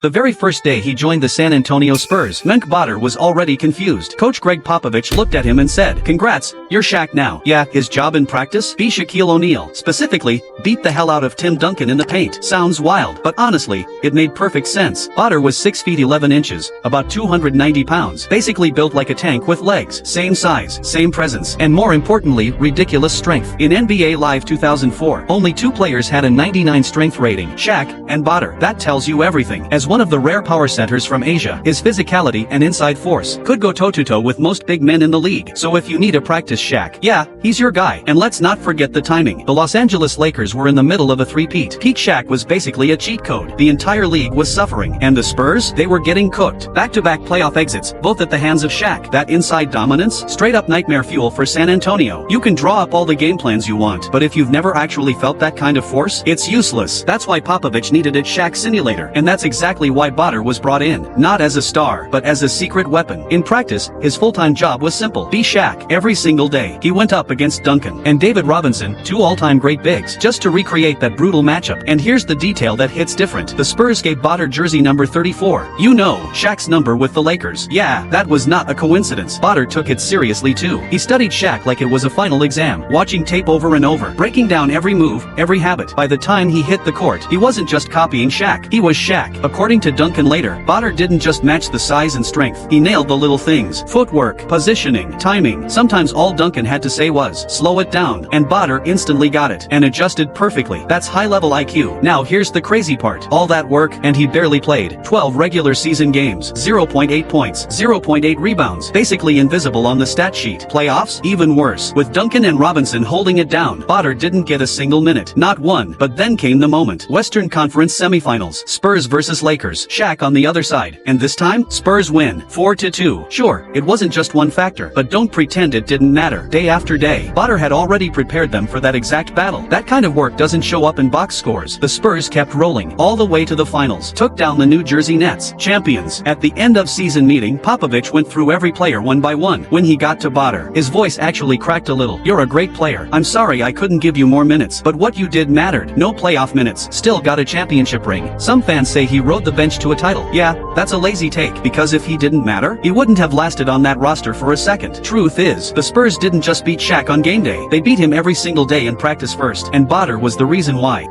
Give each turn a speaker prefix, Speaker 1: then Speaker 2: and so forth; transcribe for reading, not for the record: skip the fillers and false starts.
Speaker 1: The very first day he joined the San Antonio Spurs, Menk Botter was already confused. Coach Greg Popovich looked at him and said, "Congrats, you're Shaq now." Yeah, his job in practice? Be Shaquille O'Neal. Specifically, beat the hell out of Tim Duncan in the paint. Sounds wild, but honestly, it made perfect sense. Botter was 6 feet 11 inches, about 290 pounds, basically built like a tank with legs, same size, same presence, and more importantly, ridiculous strength. In NBA Live 2004, only 2 players had a 99 strength rating, Shaq and Botter. That tells you everything. As one of the rare power centers from Asia, his physicality and inside force could go toe-to-toe with most big men in the league. So if you need a practice Shaq, yeah, he's your guy. And let's not forget the timing. The Los Angeles Lakers were in the middle of a three-peat. Peak Shaq was basically a cheat code. The entire league was suffering. And the Spurs? They were getting cooked. Back-to-back playoff exits, both at the hands of Shaq. That inside dominance? Straight-up nightmare fuel for San Antonio. You can draw up all the game plans you want, but if you've never actually felt that kind of force, it's useless. That's why Popovich needed a Shaq simulator. And that's exactly why Botter was brought in, not as a star, but as a secret weapon. In practice, his full-time job was simple. Be Shaq. Every single day, he went up against Duncan and David Robinson, 2 all-time great bigs, just to recreate that brutal matchup. And here's the detail that hits different. The Spurs gave Botter jersey number 34. You know, Shaq's number with the Lakers. Yeah, that was not a coincidence. Botter took it seriously too. He studied Shaq like it was a final exam, watching tape over and over, breaking down every move, every habit. By the time he hit the court, he wasn't just copying Shaq. He was Shaq. According to Duncan later, Botter didn't just match the size and strength. He nailed the little things. Footwork, positioning, timing. Sometimes all Duncan had to say was, "Slow it down." And Botter instantly got it and adjusted perfectly. That's high-level IQ. Now here's the crazy part. All that work, and he barely played. 12 regular season games, 0.8 points, 0.8 rebounds. Basically invisible on the stat sheet. Playoffs? Even worse. With Duncan and Robinson holding it down, Botter didn't get a single minute. Not one. But then came the moment. Western Conference semifinals. Spurs versus Lakers. Shaq on the other side. And this time, Spurs win, 4-2. Sure, it wasn't just one factor, but don't pretend it didn't matter. Day after day, Botter had already prepared them for that exact battle. That kind of work doesn't show up in box scores. The Spurs kept rolling, all the way to the finals, took down the New Jersey Nets, champions. At the end of season meeting, Popovich went through every player one by one. When he got to Botter, his voice actually cracked a little. "You're a great player. I'm sorry I couldn't give you more minutes, but what you did mattered. No playoff minutes, still got a championship ring." Some fans say he rode the bench to a title. Yeah, that's a lazy take, because if he didn't matter, he wouldn't have lasted on that roster for a second. Truth is, the Spurs didn't just beat Shaq on game day. They beat him every single day in practice first, and Botter was the reason why.